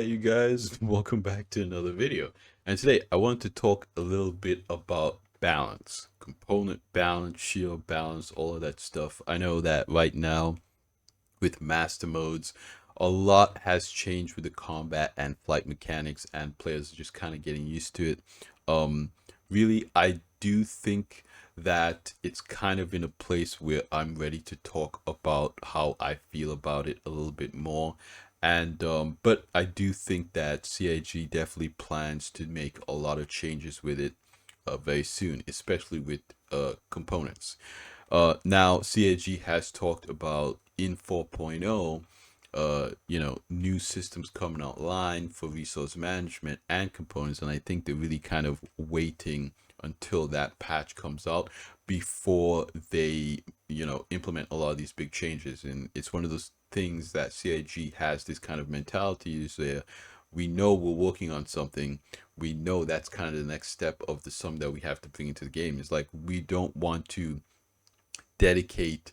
you guys, welcome back to another video. And today I want to talk a little bit about balance, component balance, shield balance, all of that stuff. I know that right now with master modes, a lot has changed with the combat and flight mechanics, and players are just kind of getting used to it. Um, Really, I do think that it's kind of in a place where I'm ready to talk about how I feel about it a little bit more. And but I do think that CIG definitely plans to make a lot of changes with it very soon, especially with components. Now CAG has talked about in 4.0, new systems coming online for resource management and components, and I think they're really kind of waiting until that patch comes out before they, implement a lot of these big changes. And it's one of those things that CIG has this kind of mentality is there. We know we're working on something. We know that's kind of the next step of the sum that we have to bring into the game. It's like we don't want to dedicate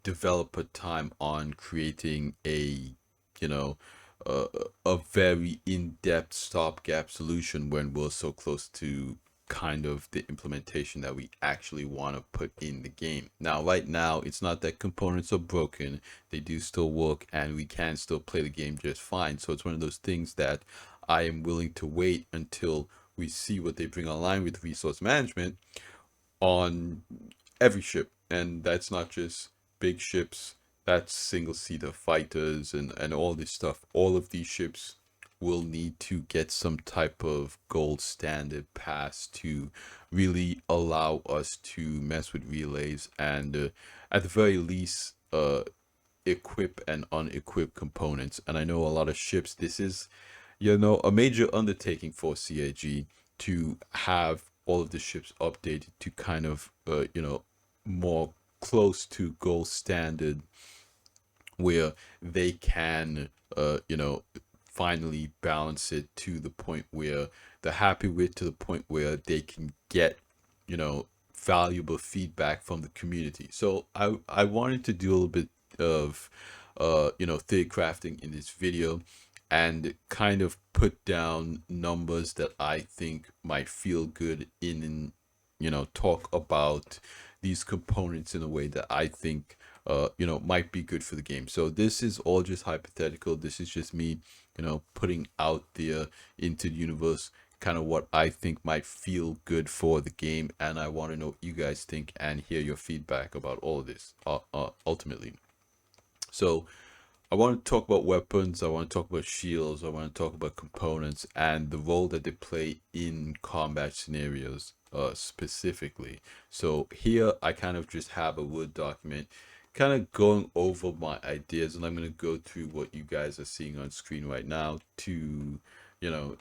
developer time on creating you know a, a very in-depth stopgap solution when we're so close to kind of the implementation that we actually want to put in the game. Now right now it's not that components are broken, they do still work and we can still play the game just fine. So it's one of those things that I am willing to wait until we see what they bring online with resource management on every ship, and that's not just big ships. That's single seater fighters and all this stuff. All of these ships will need to get some type of gold standard pass to really allow us to mess with relays and at the very least equip and unequip components. And I know a lot of ships, this is, a major undertaking for CAG to have all of the ships updated to kind of, more close to gold standard where they can, finally balance it to the point where they're happy with, to the point where they can get, valuable feedback from the community. So I wanted to do a little bit of, theory crafting in this video and kind of put down numbers that I think might feel good in talk about these components in a way that I think might be good for the game. So this is all just hypothetical. This is just me, putting out there into the universe kind of what I think might feel good for the game, and I want to know what you guys think and hear your feedback about all of this ultimately. So I want to talk about weapons, I want to talk about shields, I want to talk about components and the role that they play in combat scenarios specifically. So here I kind of just have a Word document kind of going over my ideas, and I'm going to go through what you guys are seeing on screen right now to, you know,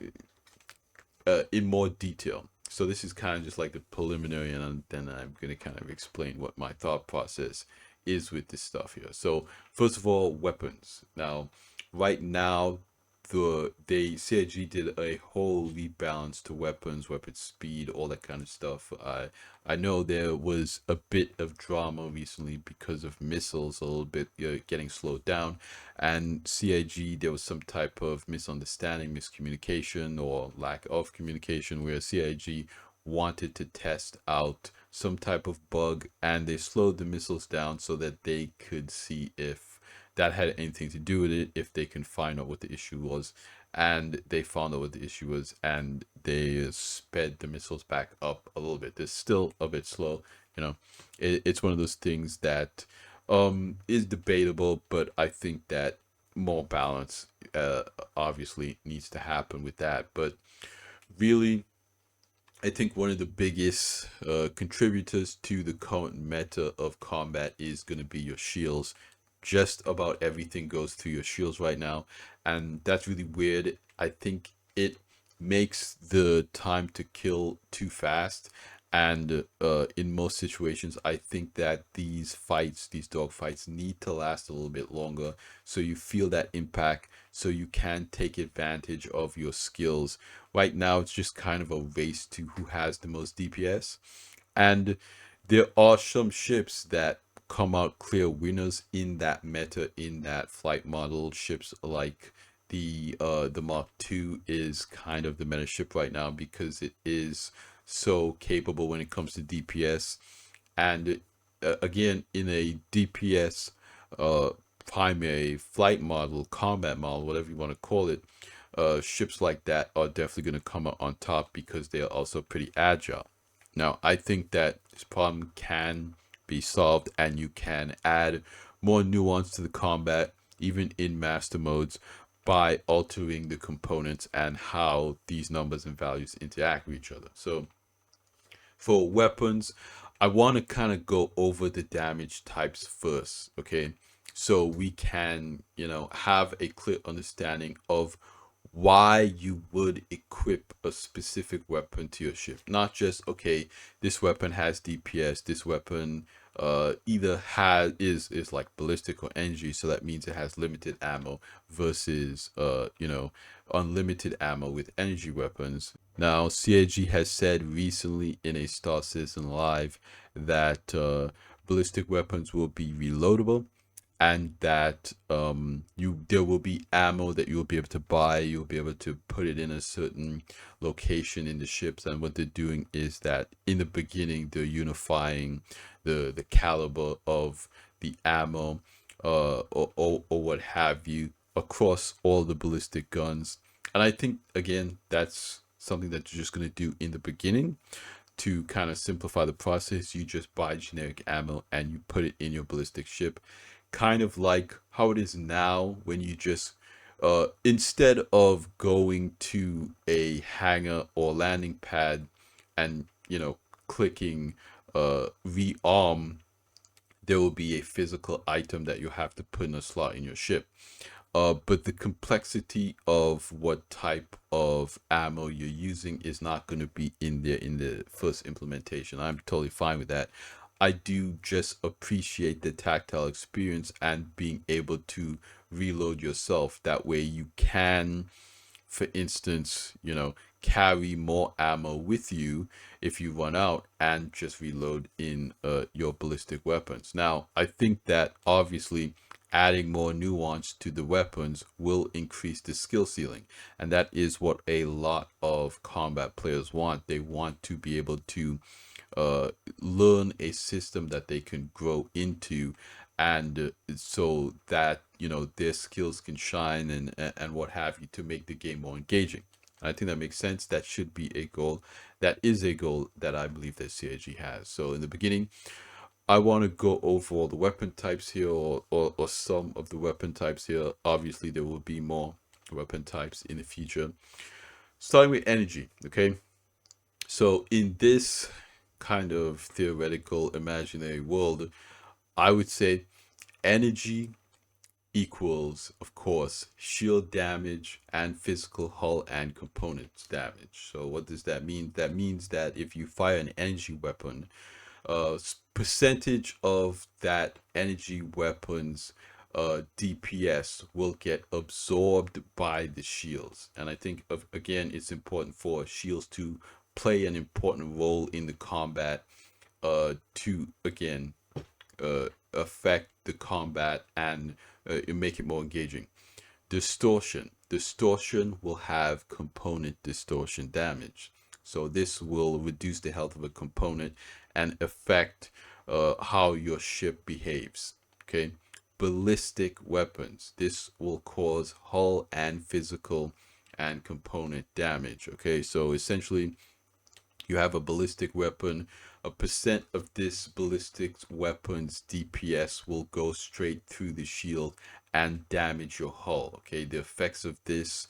in more detail. So this is kind of just like the preliminary, and then I'm going to kind of explain what my thought process is with this stuff here. So first of all, weapons. Now, right now, CIG did a whole rebalance to weapons, weapon speed, all that kind of stuff. I know there was a bit of drama recently because of missiles, a little bit getting slowed down, and CIG, there was some type of misunderstanding, miscommunication, or lack of communication where CIG wanted to test out some type of bug and they slowed the missiles down so that they could see if that had anything to do with it, if they can find out what the issue was. And they found out what the issue was and they sped the missiles back up a little bit. They're still a bit slow, it's one of those things that is debatable, but I think that more balance obviously needs to happen with that. But really, I think one of the biggest contributors to the current meta of combat is going to be your shields. Just about everything goes through your shields right now, and that's really weird. I think it makes the time to kill too fast, and in most situations, I think that these dog fights, need to last a little bit longer, so you feel that impact, so you can take advantage of your skills. Right now, it's just kind of a race to who has the most DPS, and there are some ships that come out clear winners in that meta, in that flight model. Ships like the Mark II is kind of the meta ship right now because it is so capable when it comes to DPS. And again, in a DPS primary flight model, combat model, whatever you want to call it, ships like that are definitely going to come out on top because they are also pretty agile. Now, I think that this problem can be solved and you can add more nuance to the combat, even in master modes, by altering the components and how these numbers and values interact with each other. So, for weapons, I want to kind of go over the damage types first, okay? So we can, have a clear understanding of why you would equip a specific weapon to your ship. Not just, okay, this weapon has DPS, this weapon either is like ballistic or energy, so that means it has limited ammo versus unlimited ammo with energy weapons. Now, CAG has said recently in a Star Citizen Live that ballistic weapons will be reloadable, and that there will be ammo that you will be able to buy. You'll be able to put it in a certain location in the ships, and what they're doing is that in the beginning they're unifying the caliber of the ammo or what have you across all the ballistic guns. And I think again that's something that you're just going to do in the beginning to kind of simplify the process. You just buy generic ammo and you put it in your ballistic ship, kind of like how it is now when you just instead of going to a hangar or landing pad and clicking rearm, there will be a physical item that you have to put in a slot in your ship. But the complexity of what type of ammo you're using is not going to be in there in the first implementation. I'm totally fine with that. I do just appreciate the tactile experience and being able to reload yourself. That way you can, for instance, carry more ammo with you if you run out and just reload in your ballistic weapons. Now, I think that obviously adding more nuance to the weapons will increase the skill ceiling, and that is what a lot of combat players want. They want to be able to learn a system that they can grow into, and so that their skills can shine and what have you, to make the game more engaging. I think that makes sense. That should be a goal. That is a goal that I believe that CIG has. So in the beginning, I want to go over all the weapon types here, or some of the weapon types here. Obviously, there will be more weapon types in the future. Starting with energy, okay? So in this kind of theoretical imaginary world, I would say energy equals, of course, shield damage and physical hull and components damage. So what does that mean? That means that if you fire an energy weapon, percentage of that energy weapon's DPS will get absorbed by the shields. And I think again, it's important for shields to play an important role in the combat, to again affect the combat and make it more engaging. Distortion will have component distortion damage. So this will reduce the health of a component and affect how your ship behaves. Okay. Ballistic weapons. This will cause hull and physical and component damage. Okay. So essentially, you have a ballistic weapon. A percent of this ballistic weapon's DPS will go straight through the shield and damage your hull. Okay, the effects of this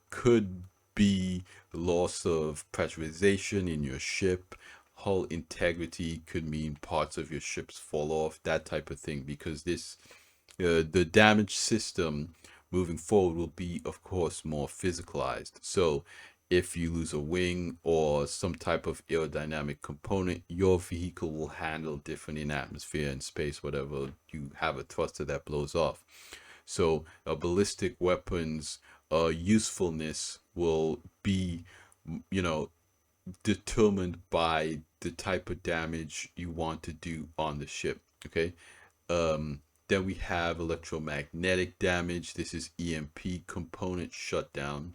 could be loss of pressurization in your ship. Hull integrity could mean parts of your ships fall off, that type of thing, because the damage system moving forward will be, of course, more physicalized. So if you lose a wing or some type of aerodynamic component, your vehicle will handle different in atmosphere and space, whatever. You have a thruster that blows off. So a ballistic weapon's usefulness will be, determined by the type of damage you want to do on the ship. Okay. Then we have electromagnetic damage. This is EMP component shutdown.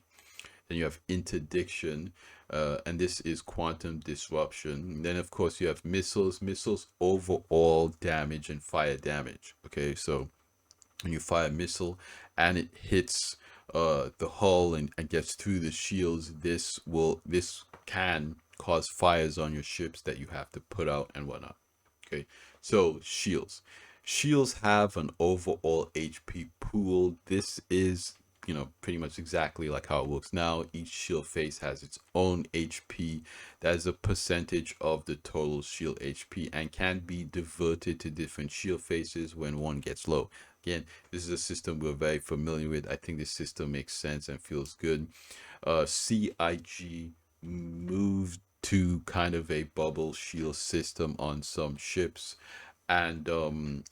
Then you have interdiction, and this is quantum disruption. And then of course you have missiles overall damage and fire damage. Okay, so when you fire a missile and it hits the hull and gets through the shields, this can cause fires on your ships that you have to put out and whatnot. Okay, so shields have an overall HP pool. This is, pretty much exactly like how it works now. Each shield face has its own HP. That is a percentage of the total shield HP and can be diverted to different shield faces when one gets low. Again, this is a system we're very familiar with. I think this system makes sense and feels good. CIG moved to kind of a bubble shield system on some ships, and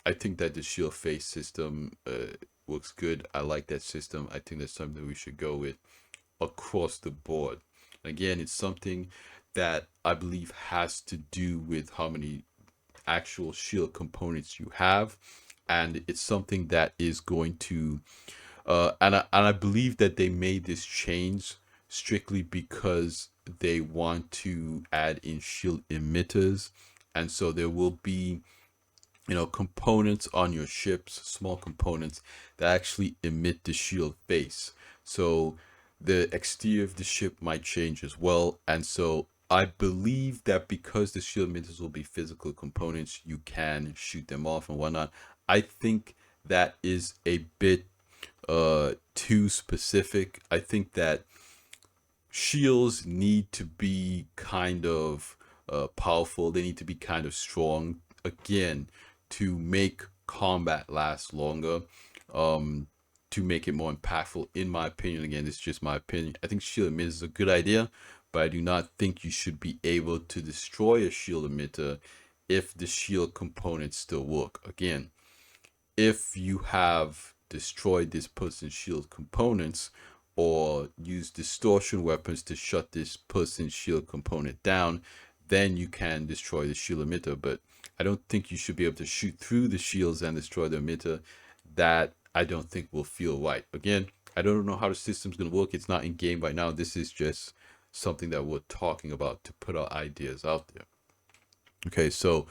I think that the shield face system works good. I like that system. I think that's something we should go with across the board. Again, it's something that I believe has to do with how many actual shield components you have, and it's something that is going to and I believe that they made this change strictly because they want to add in shield emitters, and so there will be, components on your ships, small components that actually emit the shield face. So the exterior of the ship might change as well. And so I believe that because the shield emitters will be physical components, you can shoot them off and whatnot. I think that is a bit too specific. I think that shields need to be kind of powerful. They need to be kind of strong, again, to make combat last longer, to make it more impactful, in my opinion. Again, this is just my opinion. I think shield emitter is a good idea, but I do not think you should be able to destroy a shield emitter if the shield components still work. Again, if you have destroyed this person's shield components or use distortion weapons to shut this person's shield component down, then you can destroy the shield emitter. But I don't think you should be able to shoot through the shields and destroy the emitter. That I don't think will feel right. Again, I don't know how the system's going to work. It's not in game right now. This is just something that we're talking about to put our ideas out there. Okay, so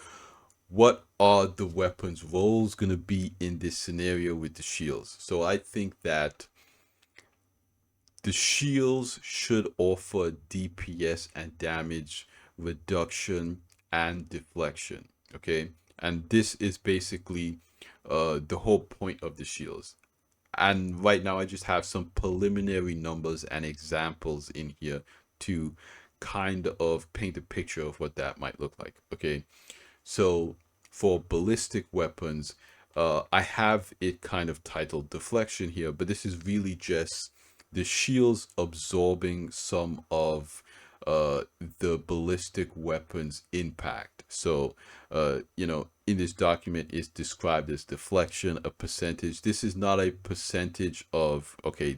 what are the weapons roles going to be in this scenario with the shields? So I think that the shields should offer DPS and damage reduction and deflection. Okay, and this is basically the whole point of the shields. And right now I just have some preliminary numbers and examples in here to kind of paint a picture of what that might look like. Okay, so for ballistic weapons, I have it kind of titled deflection here, but this is really just the shields absorbing some of the ballistic weapons impact. So in this document is described as deflection, a percentage. This is not a percentage of, okay,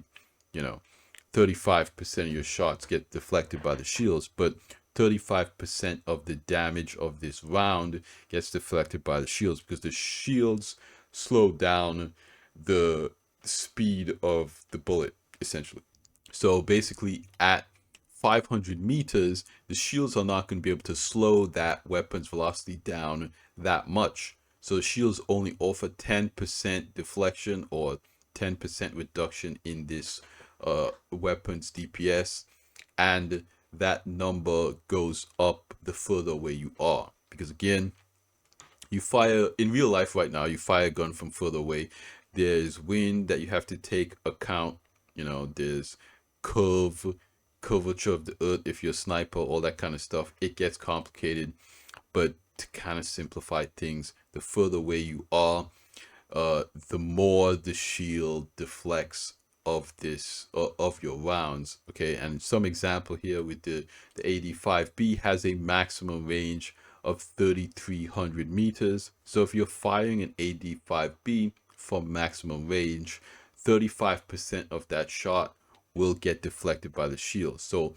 35% of your shots get deflected by the shields, but 35% of the damage of this round gets deflected by the shields, because the shields slow down the speed of the bullet, essentially. So basically at 500 meters, the shields are not going to be able to slow that weapon's velocity down that much. So the shields only offer 10% deflection or 10% reduction in this weapon's DPS, and that number goes up the further away you are. Because again, you fire in real life right now, you fire a gun from further away. There's wind that you have to take account. There's curvature of the earth if you're a sniper, all that kind of stuff. It gets complicated, but to kind of simplify things, the further away you are, the more the shield deflects of this of your rounds. Okay, and some example here with the AD5B has a maximum range of 3,300 meters. So if you're firing an AD5B from maximum range, 35% of that shot will get deflected by the shield. So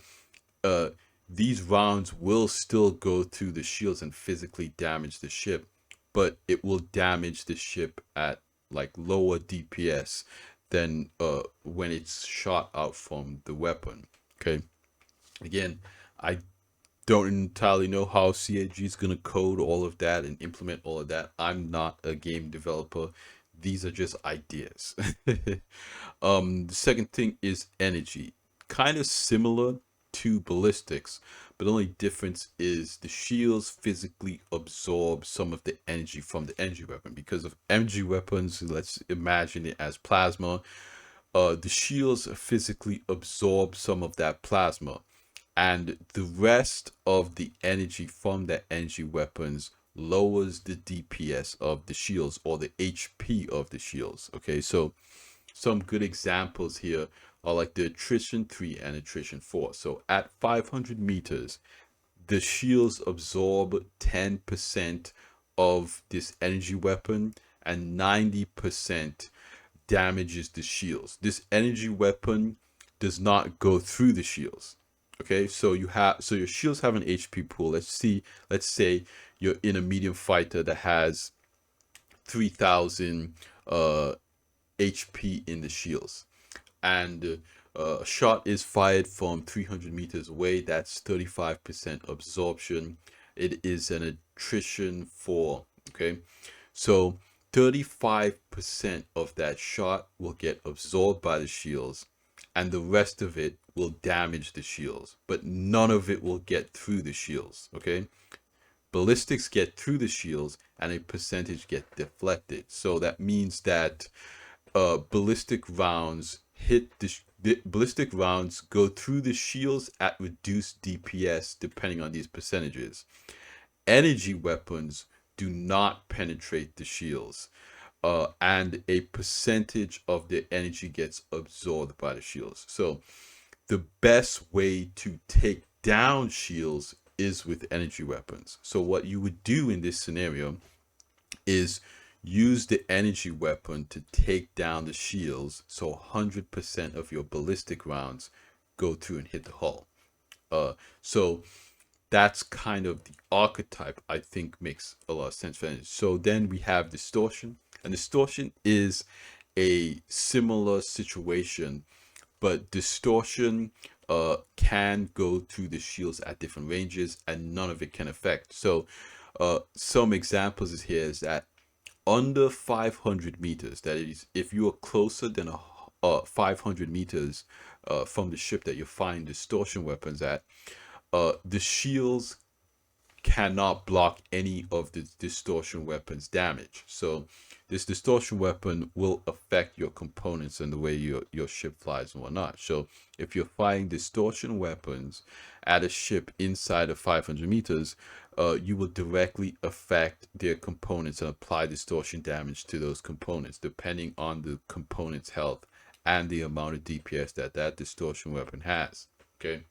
these rounds will still go through the shields and physically damage the ship, but it will damage the ship at like lower DPS than when it's shot out from the weapon. Okay. Again, I don't entirely know how CAG is going to code all of that and implement all of that. I'm not a game developer. These are just ideas. The second thing is energy. Kind of similar to ballistics, but the only difference is the shields physically absorb some of the energy from the energy weapon. Because of energy weapons, let's imagine it as plasma. The shields physically absorb some of that plasma, and the rest of the energy from the energy weapons lowers the DPS of the shields, or the HP of the shields. Okay, so some good examples here are like the attrition 3 and attrition 4. So at 500 meters, the shields absorb 10% of this energy weapon, and 90% damages the shields. This energy weapon does not go through the shields. Okay, so your shields have an HP pool. Let's say you're in a medium fighter that has 3000 HP in the shields, and a shot is fired from 300 meters away. That's 35% absorption. It is an attrition 4. Okay, so 35% of that shot will get absorbed by the shields, and the rest of it will damage the shields, but none of it will get through the shields. Okay, ballistics get through the shields, and a percentage get deflected. So that means that ballistic rounds ballistic rounds go through the shields at reduced DPS depending on these percentages. Energy weapons do not penetrate the shields, and a percentage of the energy gets absorbed by the shields. So the best way to take down shields is with energy weapons. So what you would do in this scenario is use the energy weapon to take down the shields, so 100% of your ballistic rounds go through and hit the hull. So that's kind of the archetype I think makes a lot of sense for energy. So then we have distortion, and distortion is a similar situation, but distortion can go through the shields at different ranges, and none of it can affect. So some examples is here is that under 500 meters, that is, if you are closer than 500 meters from the ship that you're firing distortion weapons at, the shields cannot block any of the distortion weapons damage. So this distortion weapon will affect your components and the way your ship flies and whatnot. So if you're firing distortion weapons at a ship inside of 500 meters, you will directly affect their components and apply distortion damage to those components, depending on the component's health and the amount of DPS that distortion weapon has. Okay.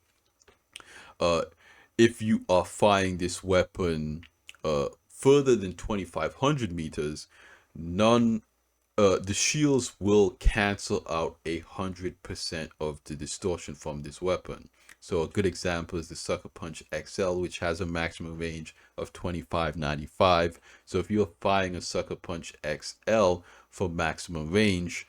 If you are firing this weapon further than 2500 meters, the shields will cancel out 100% of the distortion from this weapon. So a good example is the Sucker Punch XL, which has a maximum range of 2595. So if you're firing a Sucker Punch XL for maximum range,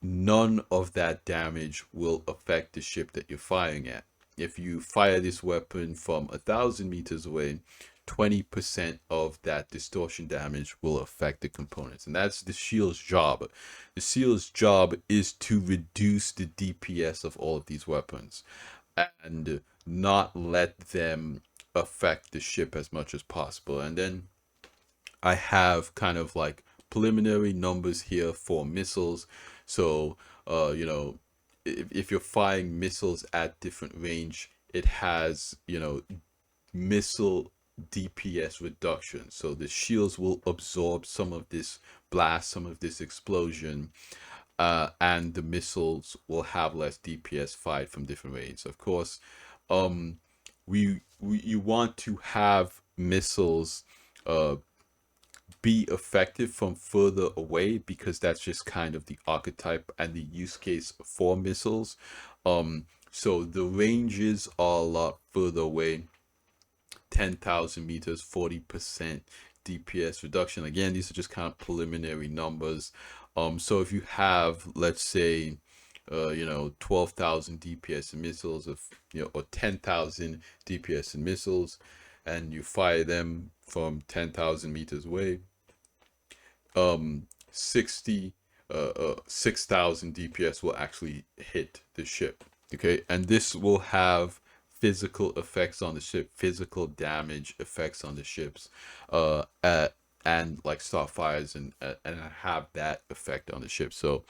none of that damage will affect the ship that you're firing at. If you fire this weapon from 1,000 meters away, 20% of that distortion damage will affect the components, and that's the shield's job. The shield's job is to reduce the DPS of all of these weapons and not let them affect the ship as much as possible. And then I have kind of like preliminary numbers here for missiles. So if you're firing missiles at different range, it has missile DPS reduction. So the shields will absorb some of this blast, some of this explosion, and the missiles will have less DPS fired from different ranges. Of course, you want to have missiles be effective from further away, because that's just kind of the archetype and the use case for missiles. So the ranges are a lot further away. 10,000 meters, 40% DPS reduction. Again, these are just kind of preliminary numbers. So if you have, let's say, 12,000 DPS in missiles, or 10,000 DPS in missiles, and you fire them from 10,000 meters away, 6,000 DPS will actually hit the ship. Okay, and this will have physical effects on the ship, physical damage effects on the ships, and like start fires and have that effect on the ship. So,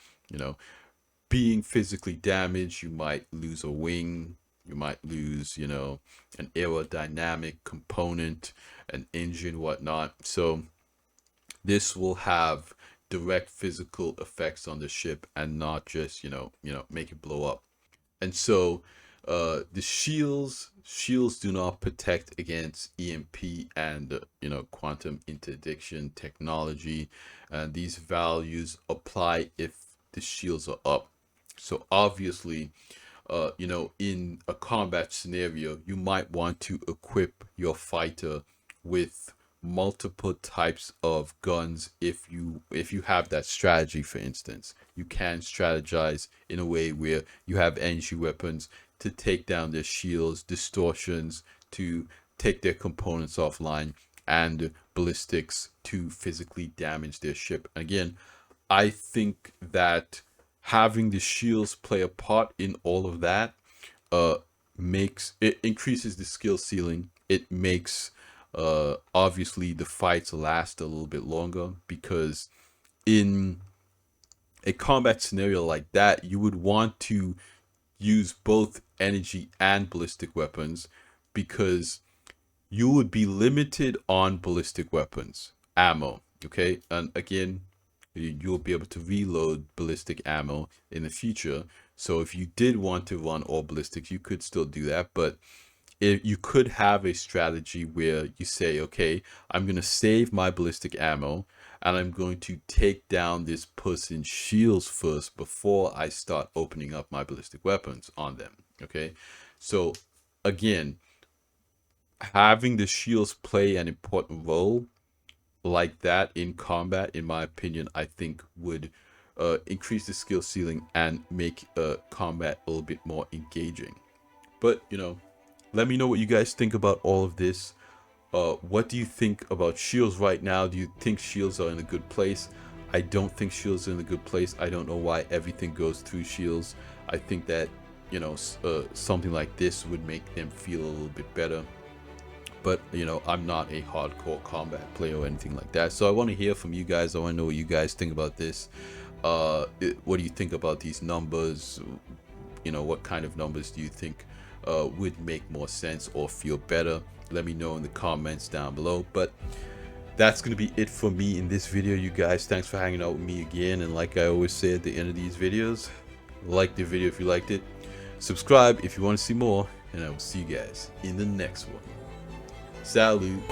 being physically damaged, you might lose a wing, you might lose, an aerodynamic component, an engine, whatnot. So this will have direct physical effects on the ship and not just, make it blow up. And so the shields do not protect against EMP and quantum interdiction technology, and these values apply if the shields are up. So obviously, in a combat scenario, you might want to equip your fighter with multiple types of guns. If you have that strategy, for instance, you can strategize in a way where you have energy weapons to take down their shields, distortions to take their components offline, and ballistics to physically damage their ship. Again, I think that having the shields play a part in all of that makes it increases the skill ceiling. It makes obviously the fights last a little bit longer, because in a combat scenario like that, you would want to use both energy and ballistic weapons, because you would be limited on ballistic weapons ammo. Okay, and again, you'll be able to reload ballistic ammo in the future. So if you did want to run all ballistics, you could still do that. But if you could have a strategy where you say, okay, I'm going to save my ballistic ammo and I'm going to take down this person's shields first before I start opening up my ballistic weapons on them. Okay, so again, having the shields play an important role like that in combat, in my opinion, I think would increase the skill ceiling and make combat a little bit more engaging. But let me know what you guys think about all of this. What do you think about shields right now? Do you think shields are in a good place? I don't think shields are in a good place. I don't know why everything goes through shields. I think that something like this would make them feel a little bit better. But I'm not a hardcore combat player or anything like that, so I want to hear from you guys. I want to know what you guys think about this. What do you think about these numbers? What kind of numbers do you think would make more sense or feel better? Let me know in the comments down below. But that's gonna be it for me in this video, you guys. Thanks for hanging out with me again, and like I always say at the end of these videos, like the video if you liked it, subscribe if you want to see more, and I will see you guys in the next one. Salute.